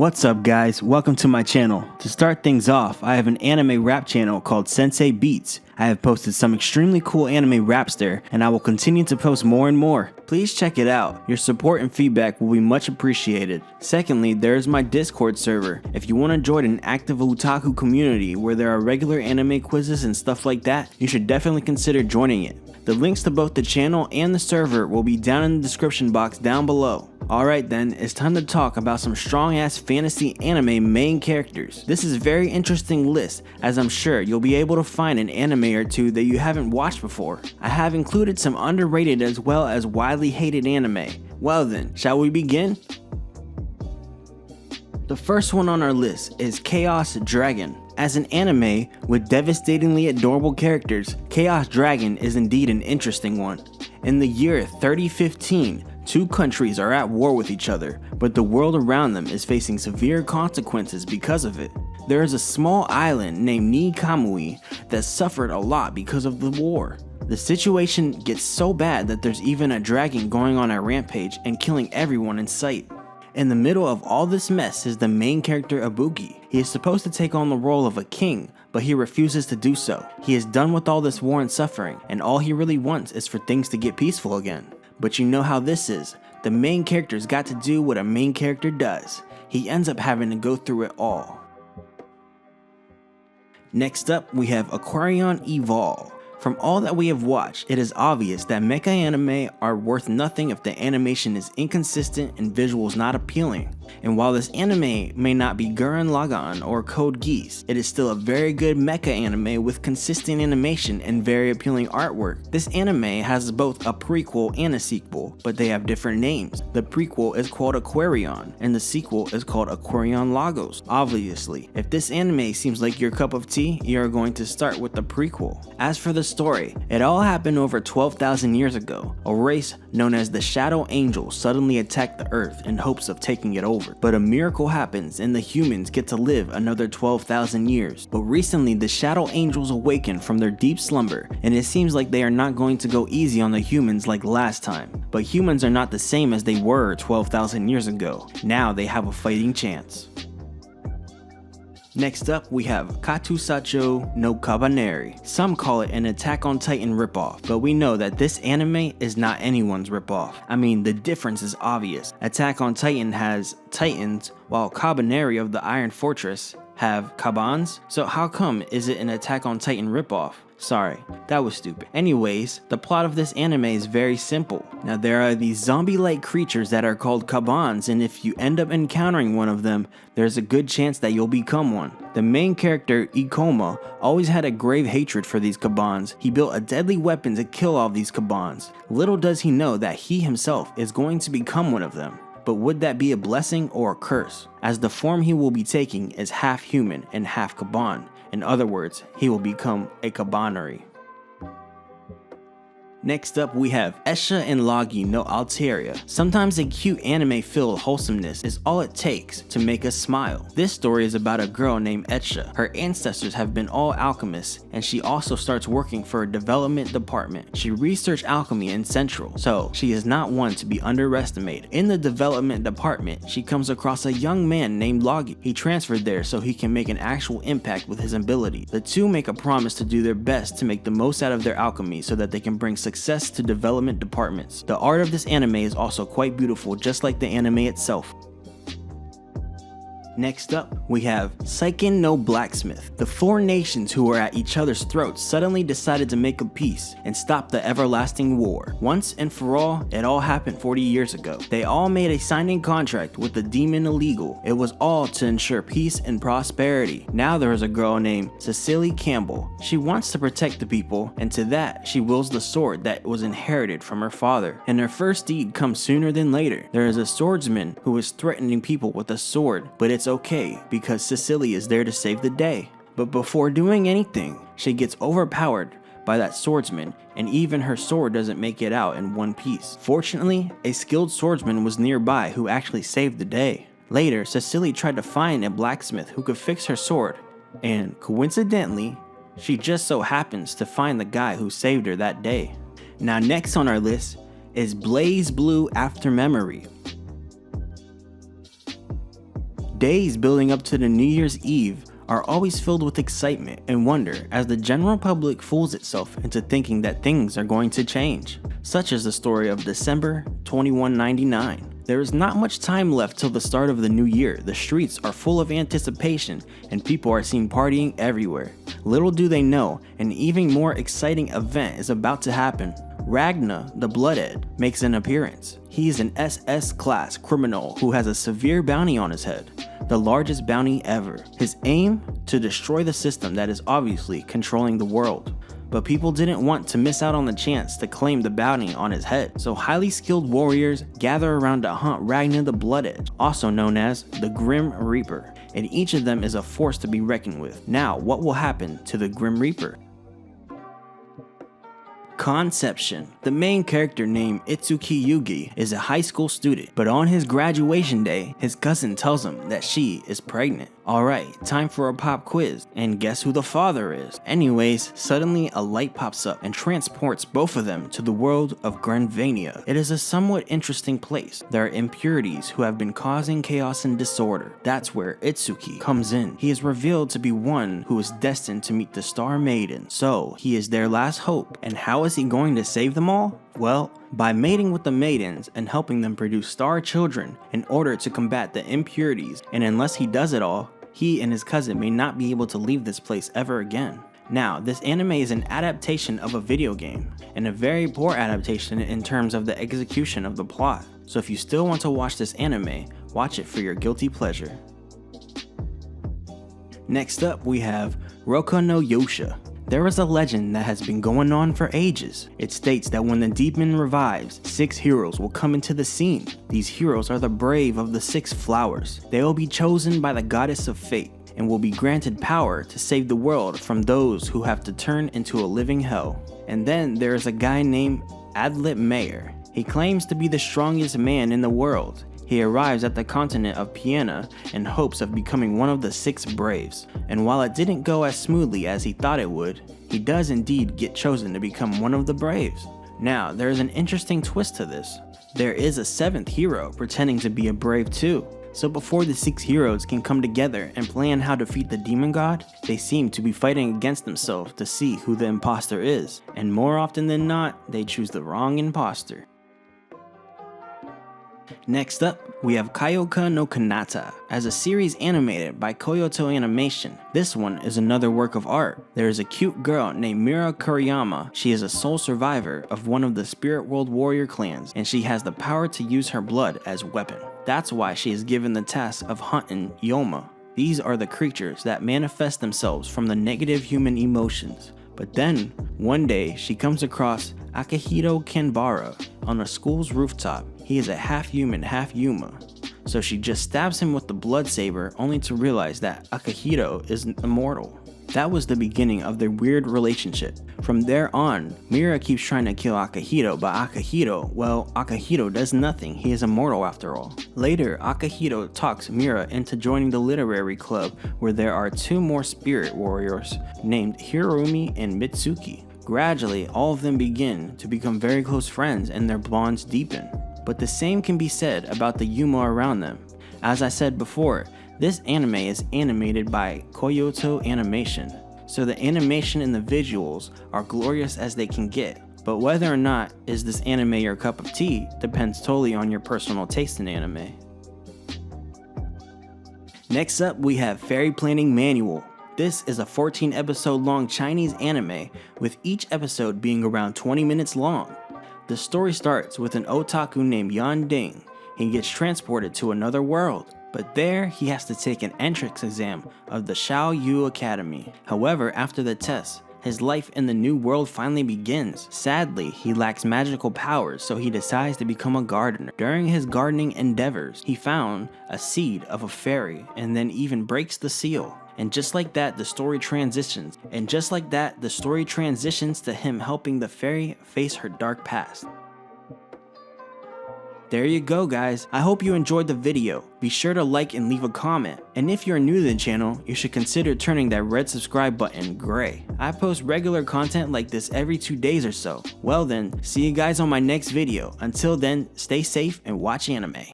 What's up guys, welcome to my channel. To start things off, I have an anime rap channel called Sensei Beats. I have posted some extremely cool anime raps there, and I will continue to post more and more. Please check it out. Your support and feedback will be much appreciated. Secondly, there is my Discord server. If you want to join an active otaku community where there are regular anime quizzes and stuff like that, you should definitely consider joining it. The links to both the channel and the server will be down in the description box down below. Alright then, it's time to talk about some strong ass fantasy anime main characters. This is a very interesting list, as I'm sure you'll be able to find an anime or two that you haven't watched before. I have included some underrated as well as widely hated anime. Well then, shall we begin? The first one on our list is 𝐜𝐡𝐚𝐧𝐧𝐞𝐥. As an anime with devastatingly adorable characters, 𝐜𝐡𝐚𝐧𝐧𝐞𝐥 is indeed an interesting one. In the year 3015, two countries are at war with each other, but the world around them is facing severe consequences because of it. There is a small island named 𝐒𝐡𝐚𝐧𝐧𝐞𝐥 that suffered a lot because of the war. The situation gets so bad that there's even a dragon going on a rampage and killing everyone in sight. In the middle of all this mess is the main character Ibuki. He is supposed to take on the role of a king, but he refuses to do so. He is done with all this war and suffering, and all he really wants is for things to get peaceful again. But you know how this is. The main character's got to do what a main character does. He ends up having to go through it all. Next up, we have 𝐒𝐡𝐚𝐧𝐧𝐞𝐥. From all that we have watched, it is obvious that mecha anime are worth nothing if the animation is inconsistent and visuals not appealing. And while this anime may not be 𝐒𝐻𝐴n Lagann or Code Geass, it is still a very good mecha anime with consistent animation and very appealing artwork. This anime has both a prequel and a sequel, but they have different names. The prequel is called Aquarion, and the sequel is called Aquarion Lagos. Obviously, if this anime seems like your cup of tea, you are going to start with the prequel. As for the story, it all happened over 12,000 years ago. A race known as the Shadow Angels suddenly attacked the Earth in hopes of taking it over. But a miracle happens and the humans get to live another 12,000 years. But recently the Shadow Angels awaken from their deep slumber, and it seems like they are not going to go easy on the humans like last time. But humans are not the same as they were 12,000 years ago. Now they have a fighting chance. Next up, we have 𝐜𝐡𝐚𝐧𝐽𝐻𝐻𝐿 no Cabaneri. Some call it an Attack on Titan ripoff, but we know that this anime is not anyone's ripoff. I mean, the difference is obvious. Attack on Titan has Titans, while Cabaneri of the Iron Fortress have Cabans. So how come is it an Attack on Titan ripoff? Sorry, that was stupid. Anyways, the plot of this anime is very simple. Now there are these zombie-like creatures that are called Cabans, and if you end up encountering one of them, there's a good chance that you'll become one. The main character, 𝐒𝐡𝐚𝐧𝐽𝐻, always had a grave hatred for these Cabans. He built a deadly weapon to kill all these Cabans. Little does he know that he himself is going to become one of them. But would that be a blessing or a curse? As the form he will be taking is half human and half Caban. In other words, he will become a Cabaneri. Next up, we have 𝐒𝐻𝐴 no Alteria. Sometimes a cute anime-filled wholesomeness is all it takes to make us smile. This story is about a girl named 𝐻𝐴. Her ancestors have been all alchemists, and she also starts working for a development department. She researched alchemy in Central, so she is not one to be underestimated. In the development department, she comes across a young man named 𝐿𝐺𝐴. He transferred there so he can make an actual impact with his ability. The two make a promise to do their best to make the most out of their alchemy so that they can bring success to development departments. The art of this anime is also quite beautiful, just like the anime itself. Next up, we have 𝐒𝐡𝐚 no Blacksmith. The four nations who were at each other's throats suddenly decided to make a peace and stop the everlasting war. Once and for all, it all happened 40 years ago. They all made a signing contract with the demon illegal. It was all to ensure peace and prosperity. Now there is a girl named Cecily Campbell. She wants to protect the people, and to that, she wields the sword that was inherited from her father. And her first deed comes sooner than later. There is a swordsman who is threatening people with a sword, but it's okay because Cecily is there to save the day. But before doing anything, she gets overpowered by that swordsman, and even her sword doesn't make it out in one piece. Fortunately, a skilled swordsman was nearby who actually saved the day. Later, Cecily tried to find a blacksmith who could fix her sword, and coincidentally, she just so happens to find the guy who saved her that day. Now next on our list is BlazBlue After Memory. days building up to the New Year's Eve are always filled with excitement and wonder as the general public fools itself into thinking that things are going to change, such as the story of December 2199. There is not much time left till the start of the new year. The streets are full of anticipation and people are seen partying everywhere. Little do they know, an even more exciting event is about to happen. Ragna, the Blooded, makes an appearance. He is an SS class criminal who has a severe bounty on his head, the largest bounty ever. His aim? To destroy the system that is obviously controlling the world. But people didn't want to miss out on the chance to claim the bounty on his head, so highly skilled warriors gather around to hunt Ragna the Blooded, also known as the Grim Reaper, and each of them is a force to be reckoned with. Now, what will happen to the Grim Reaper? Conception. The main character named 𝐒𝐡𝐚𝐧𝐧𝐞𝐥 is a high school student, but on his graduation day, his cousin tells him that she is pregnant. Alright, time for a pop quiz, and guess who the father is? Anyways, suddenly a light pops up and transports both of them to the world of Granvania. It is a somewhat interesting place. There are impurities who have been causing chaos and disorder. That's where 𝐒𝐡𝐚𝐧𝐬𝐶 comes in. He is revealed to be one who is destined to meet the Star Maiden, so he is their last hope. And how is he going to save them all? Well, by mating with the maidens and helping them produce star children in order to combat the impurities, and unless he does it all, he and his cousin may not be able to leave this place ever again. Now, this anime is an adaptation of a video game, and a very poor adaptation in terms of the execution of the plot. So if you still want to watch this anime, watch it for your guilty pleasure. Next up, we have 𝐒𝐻𝐚 no Yosha. There is a legend that has been going on for ages. It states that when the demon revives, 6 heroes will come into the scene. These heroes are the brave of the 6 flowers. They will be chosen by the goddess of fate and will be granted power to save the world from those who have to turn into a living hell. And then there is a guy named Adlet Mayer. He claims to be the strongest man in the world. He arrives at the continent of Piena in hopes of becoming one of the 6 braves, and while it didn't go as smoothly as he thought it would, he does indeed get chosen to become one of the braves. Now, there is an interesting twist to this. There is a 7th hero pretending to be a brave too. So before the 6 heroes can come together and plan how to defeat the demon god, they seem to be fighting against themselves to see who the imposter is, and more often than not, they choose the wrong imposter. Next up, we have 𝐒𝐻𝐚 no Kanata, as a series animated by Kyoto Animation. This one is another work of art. There is a cute girl named Mira Kuriyama. She is a sole survivor of one of the Spirit World warrior clans, and she has the power to use her blood as weapon. That's why she is given the task of hunting Yoma. These are the creatures that manifest themselves from the negative human emotions. But then, one day, she comes across Akihito Kanbara on a school's rooftop. He is a half-human, half-Yuma. So she just stabs him with the blood saber only to realize that Akihito is immortal. That was the beginning of their weird relationship. From there on, Mira keeps trying to kill Akihito, but Akihito does nothing. He is immortal after all. Later, Akihito talks Mira into joining the literary club where there are 2 more spirit warriors named Hirumi and Mitsuki. Gradually, all of them begin to become very close friends and their bonds deepen. But the same can be said about the Yuma around them. As I said before, this anime is animated by Kyoto Animation, so the animation and the visuals are glorious as they can get. But whether or not is this anime your cup of tea depends totally on your personal taste in anime. Next up, we have Fairy Planning Manual. This is a 14 episode long Chinese anime, with each episode being around 20 minutes long. The story starts with an otaku named Yan Ding. He gets transported to another world, but there he has to take an entrance exam of the Xiaoyu Academy. However, after the test, his life in the new world finally begins. Sadly, he lacks magical powers, so he decides to become a gardener. During his gardening endeavors, he found a seed of a fairy and then even breaks the seal. And just like that, the story transitions. To him helping the fairy face her dark past. There you go, guys. I hope you enjoyed the video. Be sure to like and leave a comment. And if you're new to the channel, you should consider turning that red subscribe button gray. I post regular content like this every 2 days or so. Well then, see you guys on my next video. Until then, stay safe and watch anime.